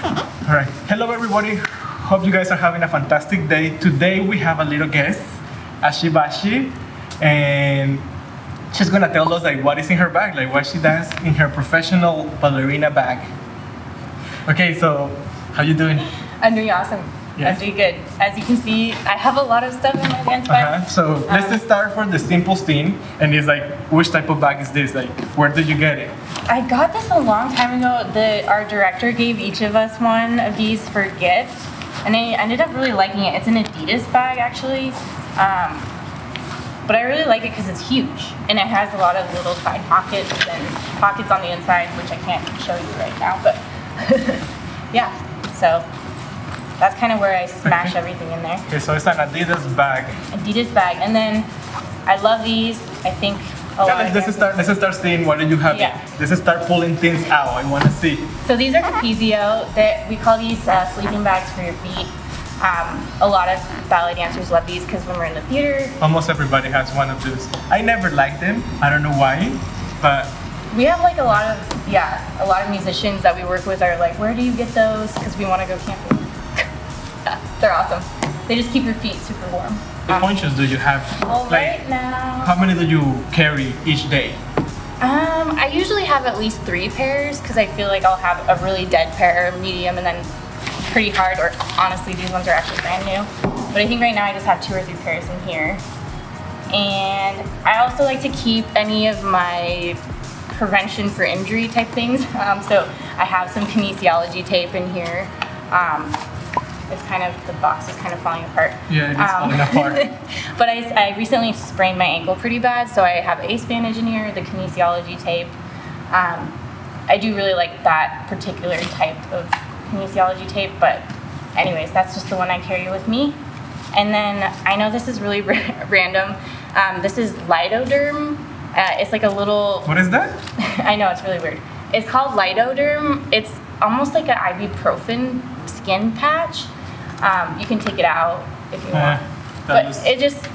All right. Hello, everybody. Hope you guys are having a fantastic day. Today we have a little guest, Ashley, and she's gonna tell us like what is in her bag, like what she does in her professional ballerina bag. Okay, so how you doing? I'm doing awesome. Yes. I'm doing good. As you can see, I have a lot of stuff in my dance bag. So let's just start from the simplest thing, and it's like, which type of bag is this? Like, where did you get it? I got this a long time ago. Our director gave each of us one of these for gift, and I ended up really liking it. It's an Adidas bag, actually. But I really like it because it's huge, and it has a lot of little side pockets and pockets on the inside, which I can't show you right now, but yeah, so that's kind of where I smash everything in there. Okay, so it's an Adidas bag. Adidas bag, and then I love these. I think a lot of let's start seeing what do you have. Yeah. Let's start pulling things out. I want to see. So these are Capezio. We call these sleeping bags for your feet. A lot of ballet dancers love these because when we're in the theater, Almost everybody has one of those. I never liked them. I don't know why, but we have like a lot of musicians that we work with are like, where do you get those? Because we want to go camping. Yeah, they're awesome. They just keep your feet super warm. what pointers do you have? Well, Like, right now, how many do you carry each day? I usually have at least 3 pairs because I feel like I'll have a really dead pair, medium, and then pretty hard, or honestly, these ones are actually brand new. But I think right now I just have 2 or 3 pairs in here. And I also like to keep any of my prevention for injury type things. So I have some kinesiology tape in here. It's kind of, the box is kind of falling apart. Yeah, it is falling apart. But I recently sprained my ankle pretty bad, so I have ace bandage in here, the kinesiology tape. I do really like that particular type of kinesiology tape, but anyways, that's just the one I carry with me. And then I know this is really random. This is Lidoderm. It's like a little... What is that? I know, it's really weird. It's called Lidoderm. It's almost like an ibuprofen skin patch. You can take it out if you want. It just...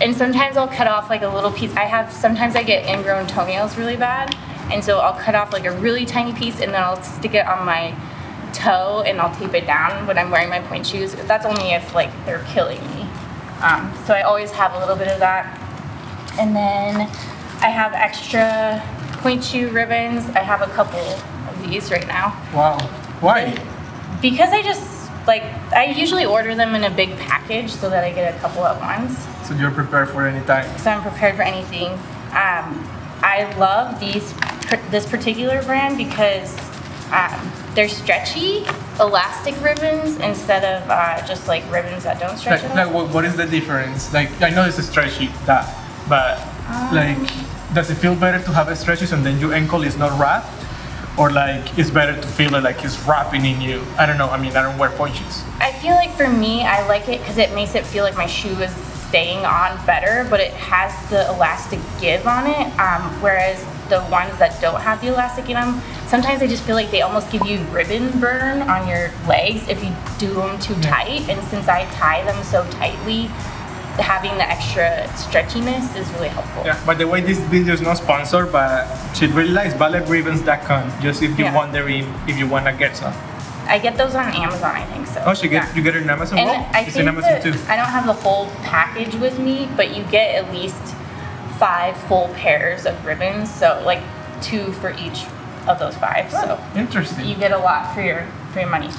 And sometimes I'll cut off like a little piece. Sometimes I get ingrown toenails really bad. And so I'll cut off like a really tiny piece and then I'll stick it on my toe and I'll tape it down when I'm wearing my pointe shoes. That's only if like they're killing me. So I always have a little bit of that. And then I have extra pointe shoe ribbons. I have a couple of these right now. Wow. Why? Because I usually order them in a big package so that I get a couple at once. So you're prepared for any time. So I'm prepared for anything. I love this particular brand because they're stretchy, elastic ribbons instead of just like ribbons that don't stretch at all. What is the difference? Like, I know it's a stretchy, but like, does it feel better to have a stretchy and then your ankle is not wrapped? Or like, it's better to feel it like it's wrapping in you? I don't know, I mean, I don't wear pointe shoes. I feel like for me, I like it because it makes it feel like my shoe is staying on better, but it has the elastic give on it, whereas the ones that don't have the elastic in them, sometimes I just feel like they almost give you ribbon burn on your legs if you do them too tight, and since I tie them so tightly, having the extra stretchiness is really helpful. Yeah, by the way, this video is not sponsored, but she really likes balletribbons.com, just if you're wondering if you want to get some. I get those on Amazon, I think so. Oh, you get it on Amazon? And well, I it's think in Amazon too. I don't have the whole package with me, but you get at least 5 full pairs of ribbons, so like 2 for each of those 5. So interesting. You get a lot for your money.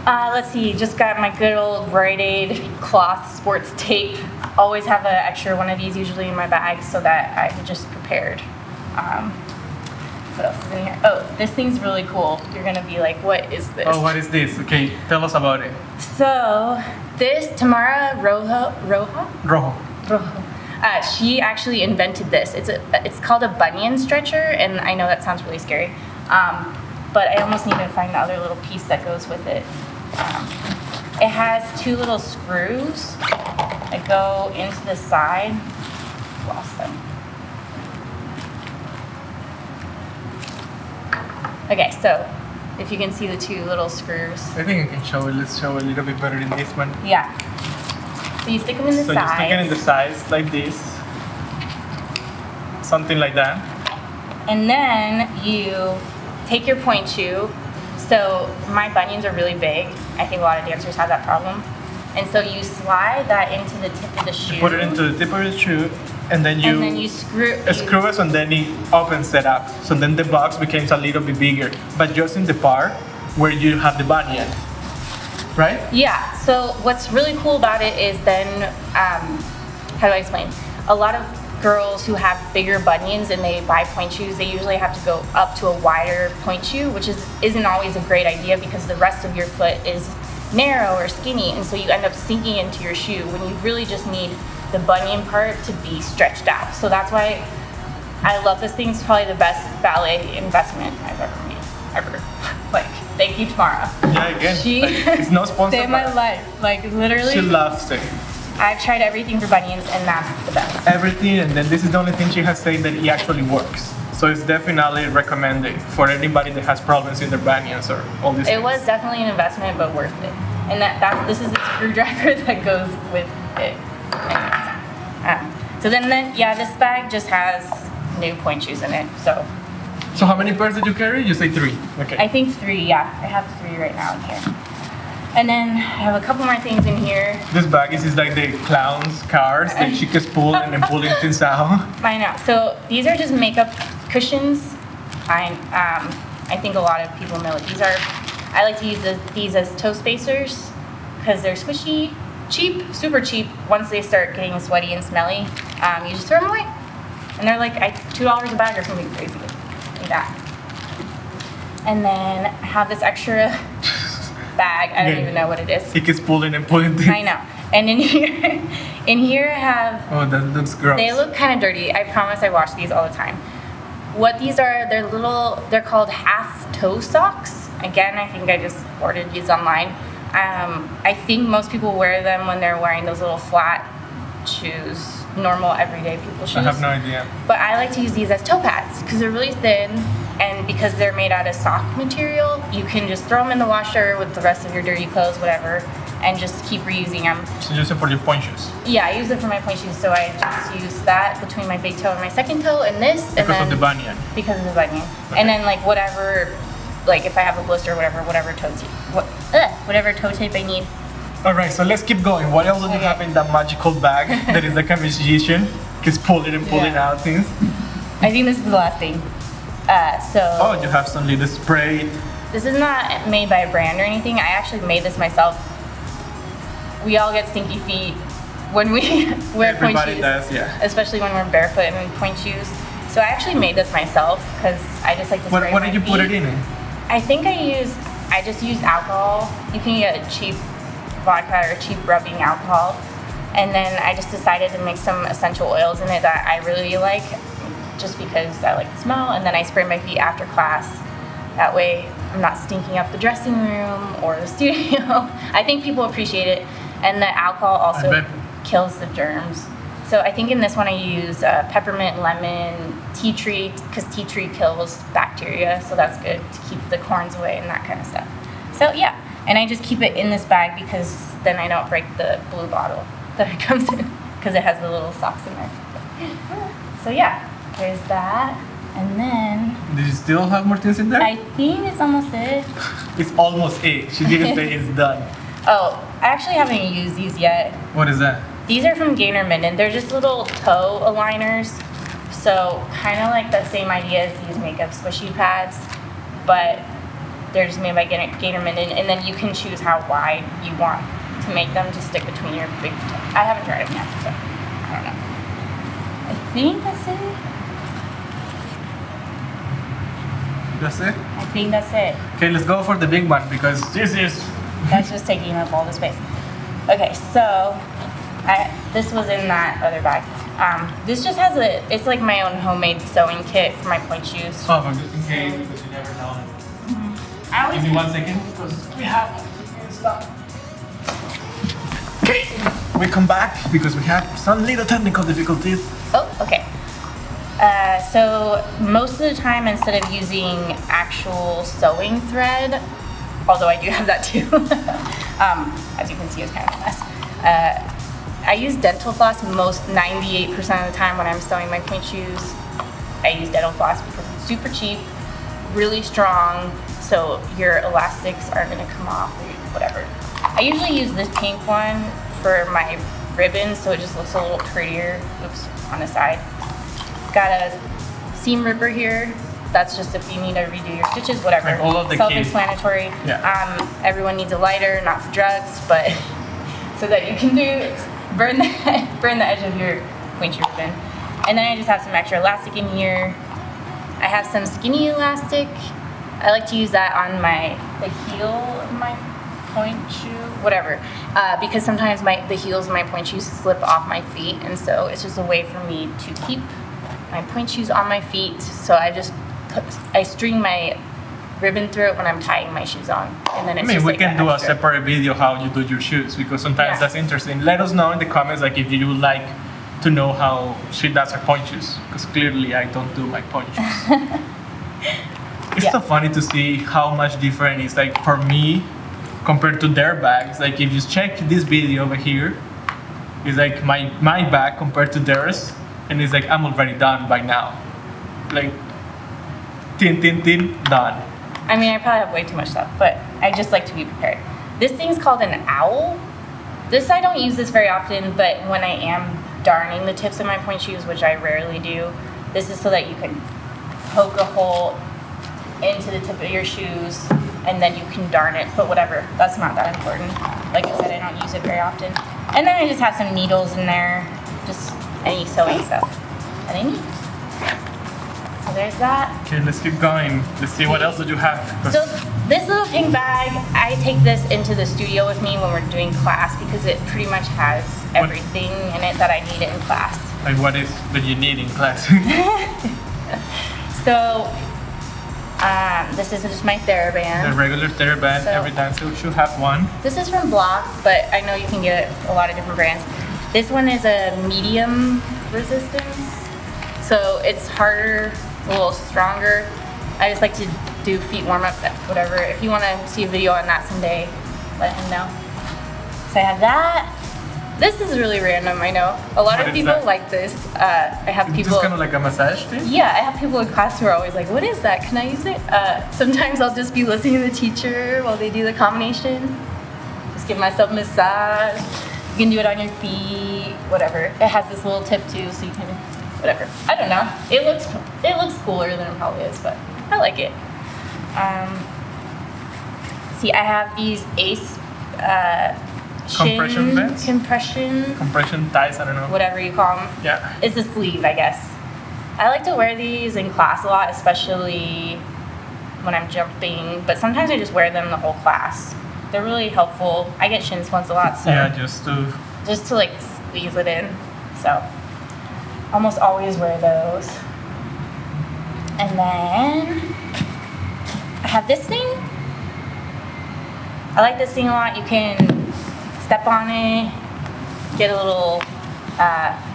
Let's see, just got my good old Rite Aid cloth sports tape. Always have an extra one of these usually in my bag so that I'm just prepared. What else is in here? Oh, this thing's really cool. You're gonna be like, what is this? Oh, what is this? Okay, tell us about it. So this, Tamara Rojo. She actually invented this. It's called a Bunion Stretcher, and I know that sounds really scary, but I almost need to find the other little piece that goes with it. It has 2 little screws that go into the side. Lost them. Okay, so if you can see the 2 little screws. I think I can show it. Let's show a little bit better in this one. Yeah. So you stick them in the sides. So you stick it in the sides like this. Something like that. And then you take your pointe shoe, So my bunions are really big. I think a lot of dancers have that problem. And so you slide that into the tip of the shoe. Put it into the tip of the shoe, and then you screw it, and then it opens it up. So then the box becomes a little bit bigger, but just in the part where you have the bunion, right? Yeah. So what's really cool about it is then, how do I explain? A lot of girls who have bigger bunions and they buy pointe shoes, they usually have to go up to a wider pointe shoe, which isn't always a great idea because the rest of your foot is narrow or skinny, and so you end up sinking into your shoe when you really just need the bunion part to be stretched out. So that's why I love this thing. It's probably the best ballet investment I've ever made, ever. Like, thank you, Tamara. Yeah, again, it's no sponsor. Saved my life, like literally. She loves it. I've tried everything for bunions, and that's the best. Everything, and then this is the only thing she has said that it actually works. So it's definitely recommended for anybody that has problems in their bunions or all these things. It was definitely an investment, but worth it. And this is the screwdriver that goes with it. So then, this bag just has new pointe shoes in it. So how many pairs did you carry? You say 3. Okay. I think 3, yeah. I have 3 right now in here. And then I have a couple more things in here. This bag is like the clown's cars that she can pull and then pulling things out. I know. So these are just makeup cushions. I think a lot of people know what these are. I like to use these as toe spacers because they're squishy, cheap, super cheap. Once they start getting sweaty and smelly, you just throw them away. And they're like $2 a bag or something crazy like that. And then I have this extra bag. I don't even know what it is. He keeps pulling and pulling things. I know. And in here I have... Oh, that looks gross. They look kind of dirty. I promise I wash these all the time. What these are, they're called half toe socks. Again, I think I just ordered these online. I think most people wear them when they're wearing those little flat shoes, normal everyday people shoes. I have no idea. But I like to use these as toe pads because they're really thin, and because they're made out of sock material, you can just throw them in the washer with the rest of your dirty clothes, whatever, and just keep reusing them. So use it for your pointe shoes? Yeah, I use it for my pointe shoes, so I just use that between my big toe and my second toe, and this, because of the bunion. Because of the bunion. Okay. And then whatever, if I have a blister or whatever toe tape I need. All right, so let's keep going. What else do you have in that magical bag that is like a magician? Just pulling and pulling out things. I think this is the last thing. Oh, you have some little spray. This is not made by a brand or anything. I actually made this myself. We all get stinky feet when we wear pointe shoes. Everybody does, yeah. Especially when we're barefoot and in pointe shoes. So I actually made this myself because I just like to spray my feet. What did you put it in? I think I just used alcohol. You can get a cheap vodka or cheap rubbing alcohol. And then I just decided to mix some essential oils in it that I really like, just because I like the smell. And then I spray my feet after class. That way I'm not stinking up the dressing room or the studio. I think people appreciate it. And the alcohol also kills the germs. So I think in this one I use peppermint, lemon, tea tree, because tea tree kills bacteria. So that's good to keep the corns away and that kind of stuff. So yeah, and I just keep it in this bag because then I don't break the blue bottle that it comes in, because it has the little socks in there. So yeah, there's that. And then... Do you still have more things in there? I think it's almost it. It's almost it. She didn't say it's done. Oh, I actually haven't used these yet. What is that? These are from Gainer Minden. They're just little toe aligners. So kind of like the same idea as these makeup squishy pads, but they're just made by Gainer Minden. And then you can choose how wide you want to make them to stick between your big toe. I haven't tried them yet, so I don't know. I think that's it. That's it? I think that's it. Okay, let's go for the big one because this is... That's just taking up all the space. Okay, so this was in that other bag. This just has it's like my own homemade sewing kit for my pointe shoes. Oh, but just in case, because you never know. I always Give me 1 second, because we have stuff. Okay, we come back because we have some little technical difficulties. Oh, okay. So most of the time, instead of using actual sewing thread, although I do have that too, as you can see, it's kind of a mess. I use dental floss 98% of the time when I'm sewing my pointe shoes. I use dental floss because it's super cheap, really strong, so your elastics aren't gonna come off or whatever. I usually use this pink one for my ribbons, so it just looks a little prettier. Oops, on the side. Got a seam ripper here. That's just if you need to redo your stitches, whatever. Like all of the self-explanatory. Yeah. Everyone needs a lighter, not for drugs, but so that you can burn the edge of your pointy ribbon. And then I just have some extra elastic in here. I have some skinny elastic. I like to use that on the heel of my pointe shoe, whatever, because sometimes the heels of my pointe shoes slip off my feet, and so it's just a way for me to keep my pointe shoes on my feet. So I string my ribbon through it when I'm tying my shoes on, and then it's just we can do a separate video how you do your shoes, because sometimes that's interesting. Let us know in the comments, like, if you would like to know how she does her pointe shoes, because clearly I don't do my pointe shoes. It's so funny to see how much different it's like for me compared to their bags. Like, if you check this video over here, it's like my bag compared to theirs, and it's like I'm already done by now. Like, done. I mean, I probably have way too much stuff, but I just like to be prepared. This thing's called an owl. I don't use this very often, but when I am darning the tips of my pointe shoes, which I rarely do, this is so that you can poke a hole into the tip of your shoes, and then you can darn it, but whatever, that's not that important. Like I said, I don't use it very often. And then I just have some needles in there, just any sewing stuff that I need. So there's that. Okay, let's keep going. Let's see what else did you have. So this little pink bag, I take this into the studio with me when we're doing class, because it pretty much has everything in it that I need in class. Like, what is that you need in class? So this is just my Thera-Band. The regular Thera-Band, So- every dancer should have one. This is from Block, but I know you can get a lot of different brands. This one is a medium resistance, so it's harder, a little stronger. I just like to do feet warm up, whatever. If you want to see a video on that someday, let him know. So I have that. This is really random, I know. A lot What of is people that? like this. I have It's people. just kind of like a massage thing? Yeah, I have people in class who are always like, what is that? Can I use it? Sometimes I'll just be listening to the teacher while they do the combination. Just give myself a massage. You can do it on your feet, whatever. It has this little tip too, so you can, whatever. I don't know. It looks cooler than it probably is, but I like it. See, I have these Ace Compression bands? Compression ties, I don't know. whatever you call them. Yeah. It's a sleeve, I guess. I like to wear these in class a lot, especially when I'm jumping, but sometimes I just wear them the whole class. They're really helpful. I get shin splints a lot, so Yeah, just to like squeeze it in. So almost always wear those. And then I have this thing. I like this thing a lot. You can step on it, get a little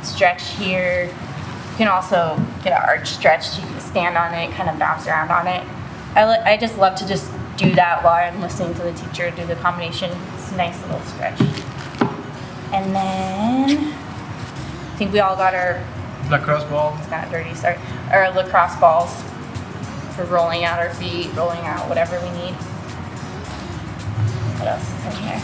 stretch here. You can also get an arch stretch. You can stand on it, kind of bounce around on it. I just love to just do that while I'm listening to the teacher do the combination. It's a nice little stretch. And then I think we all got our lacrosse ball. it's not dirty, sorry. Our lacrosse balls for rolling out our feet, rolling out whatever we need. What else is in here?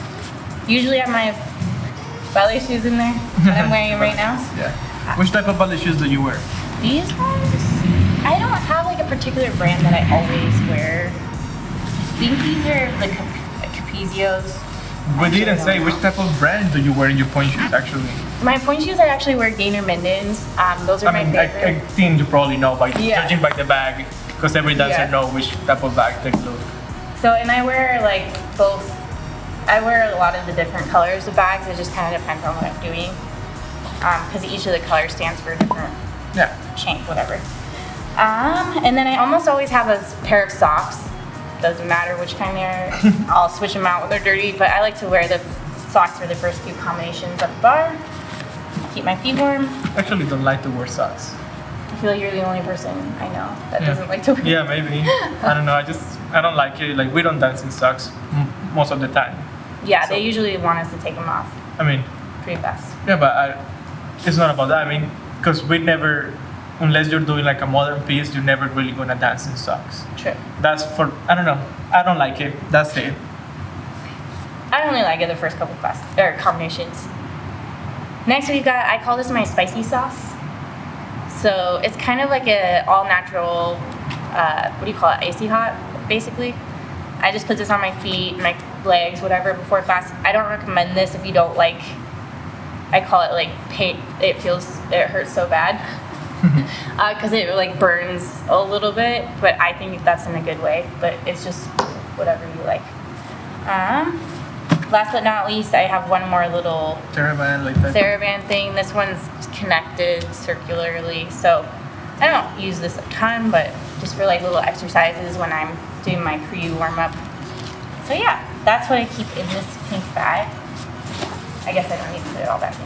Usually I have my ballet shoes in there. I'm wearing them right now. Yeah. Which type of ballet shoes do you wear? These ones, I don't have like a particular brand that I always wear. I think these are the Capezios. We didn't say which type of brand do you wear in your pointe shoes, actually. My pointe shoes, I actually wear Gainer Minden's. Those are I mean, my favorite. I think you probably know by Yeah. judging by the bag, because every dancer Yeah. know which type of bag they look. So, and I wear like both. I wear a lot of the different colors of bags. It just kind of depends on what I'm doing. Because each of the colors stands for a different Yeah. shank, whatever. And then I almost always have a pair of socks. Doesn't matter which kind they are. I'll switch them out when they're dirty, but I like to wear the socks for the first few combinations at the bar. Keep my feet warm. I actually don't like to wear socks. I feel like you're the only person I know that Yeah. doesn't like to wear. Yeah, maybe. I don't know. I don't like it. Like, we don't dance in socks most of the time. Yeah, So- they usually want us to take them off I mean, pretty fast. yeah, but it's not about that. I mean, because we never unless you're doing like a modern piece, you're never really gonna dance in socks. True. That's for, I don't know. I don't like it. That's it. I only like it the first couple classes or combinations. Next we got, I call this my spicy sauce. So it's kind of like a all natural, what do you call it, icy hot, basically. I just put this on my feet, my legs, whatever, before class. I don't recommend this if you don't like, I call it like pain, it hurts so bad. Because it like burns a little bit, but I think that's in a good way, but it's just whatever you like. Last but not least, I have one more little Thera-Band like that. Thera-Band thing. This one's connected circularly, so I don't use this a ton, but just for like little exercises when I'm doing my pre-warm-up. So yeah, that's what I keep in this pink bag. I guess I don't need to put it all back in.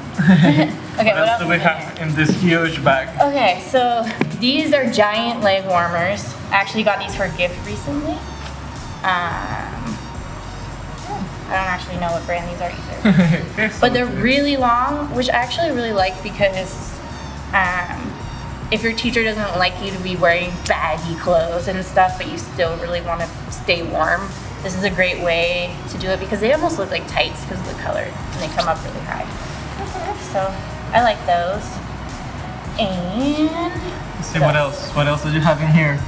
Okay, what else do we have in this huge bag? Okay, so these are giant leg warmers. I actually got these for a gift recently. I don't actually know what brand these are either. But they're really long, which I actually really like because if your teacher doesn't like you to be wearing baggy clothes and stuff, but you still really want to stay warm, this is a great way to do it because they almost look like tights because of the color and they come up really high. So I like those. And let's see what else. What else did you have in here?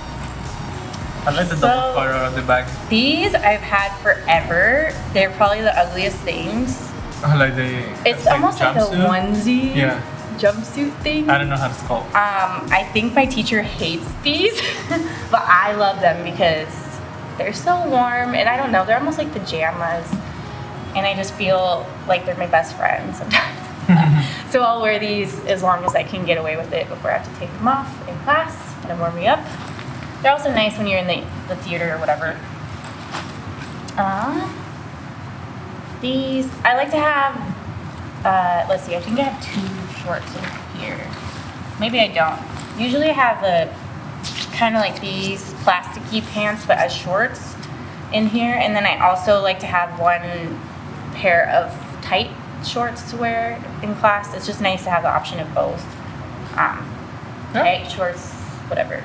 I like the double color of the bag. These I've had forever. They're probably the ugliest things. I like the. It's almost like a onesie. Yeah. Jumpsuit thing. I don't know how it's called. I think my teacher hates these, but I love them because they're so warm, and I don't know, they're almost like pajamas, and I just feel like they're my best friend sometimes. So I'll wear these as long as I can get away with it before I have to take them off in class and to warm me up. They're also nice when you're in the theater or whatever. These, I like to have, let's see, I think I have 2 shorts in here. Maybe I don't. Usually I have the kind of like these plasticky pants but as shorts in here, and then I also like to have one pair of tight shorts to wear in class. It's just nice to have the option of both. Tight shorts, whatever.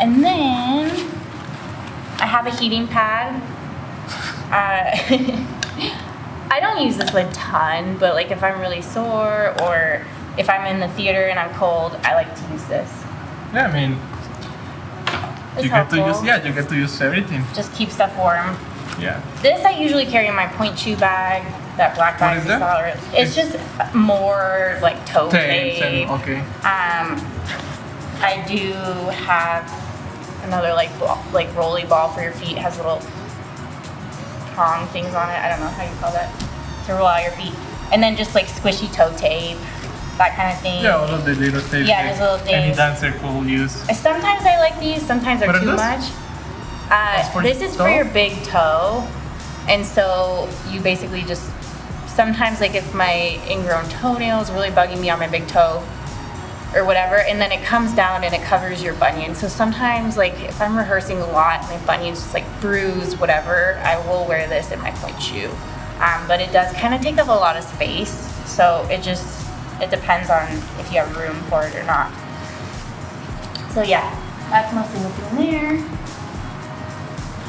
And then I have a heating pad. I don't use this a ton, but like if I'm really sore or if I'm in the theater and I'm cold, I like to use this. Yeah, I mean, it's you helpful. get to use, you get to use everything. Just keep stuff warm. Yeah. This I usually carry in my Pointe shoe bag, that black bag. What is that? It's just more like toe tape. Okay. I do have another like rolly ball for your feet. It has little prong things on it. I don't know how you call that, to roll out your feet. And then just like squishy toe tape, that kind of thing. Yeah, all of the little tape. Yeah, just little things. Any dancer could use. Sometimes I like these, sometimes they're too much. This is for your big toe. And so you basically just, sometimes like if my ingrown toenail is really bugging me on my big toe or whatever, and then it comes down and it covers your bunion. So sometimes like if I'm rehearsing a lot, my bunion's just like bruised, whatever, I will wear this in my Pointe shoe. But it does kind of take up a lot of space. So it depends on if you have room for it or not. So yeah, that's mostly what's in there.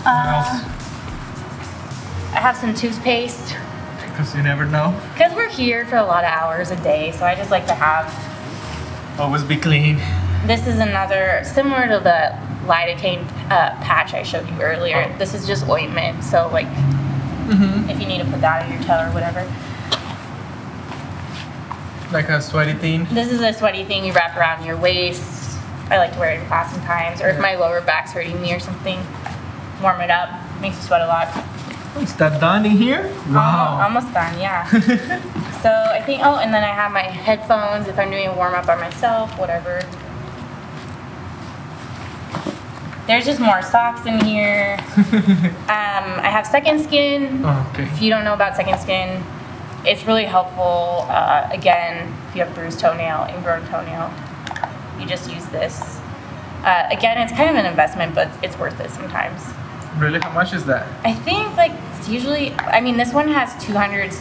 What else? I have some toothpaste. Because you never know. Because we're here for a lot of hours a day, so I just like to have. Always be clean. This is another, similar to the lidocaine patch I showed you earlier. Oh. This is just ointment, so like if you need to put that on your toe or whatever. Like a sweaty thing? This is a sweaty thing you wrap around your waist. I like to wear it in class sometimes, or if my lower back's hurting me or something, warm it up. Makes you sweat a lot. Is that done in here? Wow. Almost done, yeah. So I think, and then I have my headphones if I'm doing a warm-up by myself, whatever. There's just more socks in here. I have Second Skin. Oh, okay. If you don't know about Second Skin, it's really helpful. Again, if you have bruised toenail, ingrown toenail, you just use this. Again, it's kind of an investment, but it's worth it sometimes. Really? How much is that? I think like it's usually, I mean, this one has 200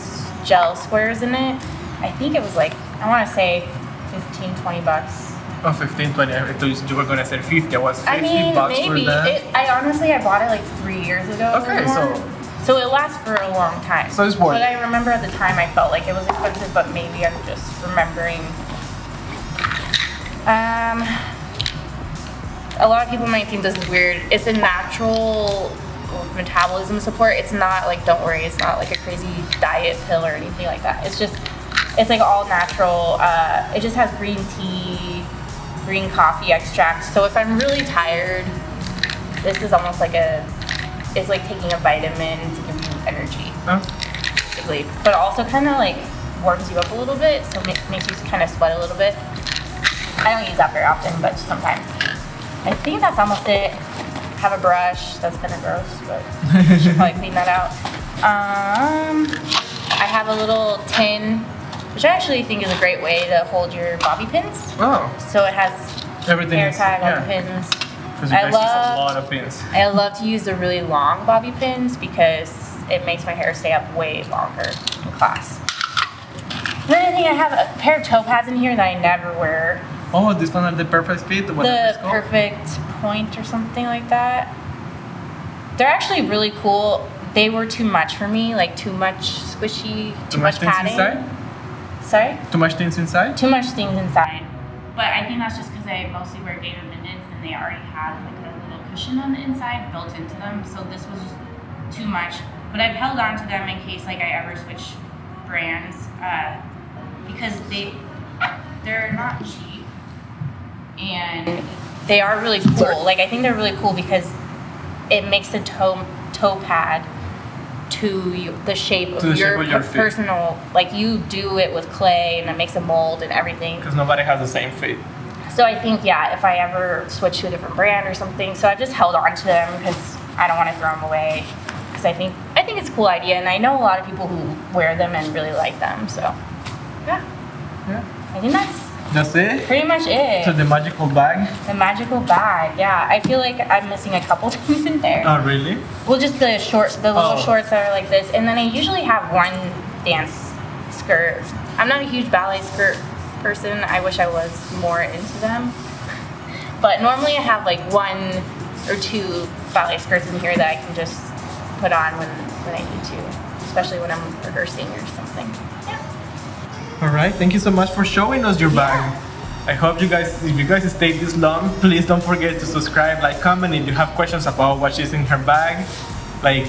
gel squares in it. I think it was like, I want to say $15, $20. Oh, 15, 20. I thought you were gonna say 50. I was 50 I mean, bucks maybe. for that. I bought it like 3 years ago. Okay, or more. So it lasts for a long time. So it's worth it. But I remember at the time I felt like it was expensive, but maybe I'm just remembering. A lot of people might think this is weird. It's a natural metabolism support. It's not like, don't worry, it's not like a crazy diet pill or anything like that. It's like all natural. It just has green tea, green coffee extract. So if I'm really tired, this is almost like it's like taking a vitamin to give you energy, basically. But also kind of like warms you up a little bit, so it makes you kind of sweat a little bit. I don't use that very often, but sometimes. I think that's almost it. Have a brush. That's kind of gross, but I should probably clean that out. I have a little tin, which I actually think is a great way to hold your bobby pins. Oh. So it has Everything hair tag on the pins. Because you guys use a lot of pins. I love to use the really long bobby pins because it makes my hair stay up way longer in class. Then I think I have a pair of toe pads in here that I never wear. Oh, this one are the perfect fit? The perfect Pointe or something like that. They're actually really cool. They were too much for me, like too much squishy, too much padding. Inside? Sorry? Too much things inside? Too much things inside. But I think that's just because I mostly wear David Mittens and they already had like a little cushion on the inside built into them. So this was just too much. But I've held on to them in case like I ever switch brands because they're not cheap. And they are really cool. Like I think they're really cool because it makes the toe pad to the shape of your personal. Like you do it with clay, and it makes a mold and everything. Because nobody has the same fit. So I think if I ever switch to a different brand or something, so I've just held on to them because I don't want to throw them away. Because I think it's a cool idea, and I know a lot of people who wear them and really like them. So yeah. I think that's it? Pretty much it. So the magical bag? The magical bag, yeah. I feel like I'm missing a couple things in there. Oh, really? Well, just the little shorts that are like this. And then I usually have one dance skirt. I'm not a huge ballet skirt person. I wish I was more into them. But normally I have like 1 or 2 ballet skirts in here that I can just put on when I need to. Especially when I'm rehearsing or something. Yeah. All right, thank you so much for showing us your bag. I hope if you guys stayed this long, please don't forget to subscribe, like, comment. If you have questions about what she's in her bag, like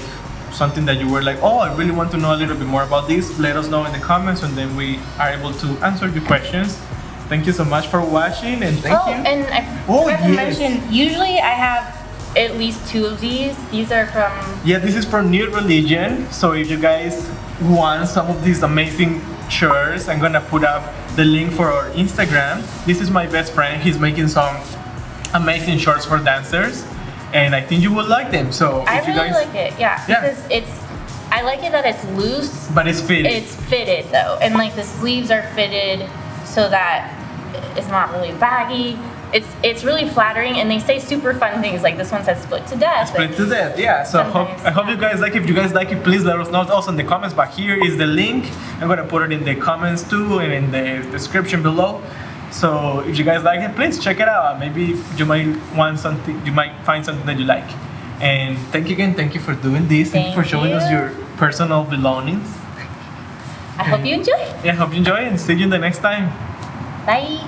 something that you were like, oh, I really want to know a little bit more about this, let us know in the comments, and then we are able to answer your questions. Thank you so much for watching, and thank you. And I forgot to mention, usually I have at least 2 of these. These are from... Yeah, this is from New Religion. So if you guys want some of these amazing shirts, I'm gonna put up the link for our Instagram. This is my best friend. He's making some amazing shorts for dancers, and I think you will like them. So I really like it, because I like it that it's loose, but it's fitted. It's fitted though, and like the sleeves are fitted so that it's not really baggy. It's really flattering, and they say super fun things like this one says split to death. Split to death, yeah. So I hope you guys like it. If you guys like it, please let us know also in the comments. But here is the link. I'm gonna put it in the comments too and in the description below. So if you guys like it, please check it out. Maybe you might want something, you might find something that you like. And thank you again. Thank you for doing this. Thank you for showing us your personal belongings. I hope you enjoy. Yeah, I hope you enjoy, and see you in the next time. Bye.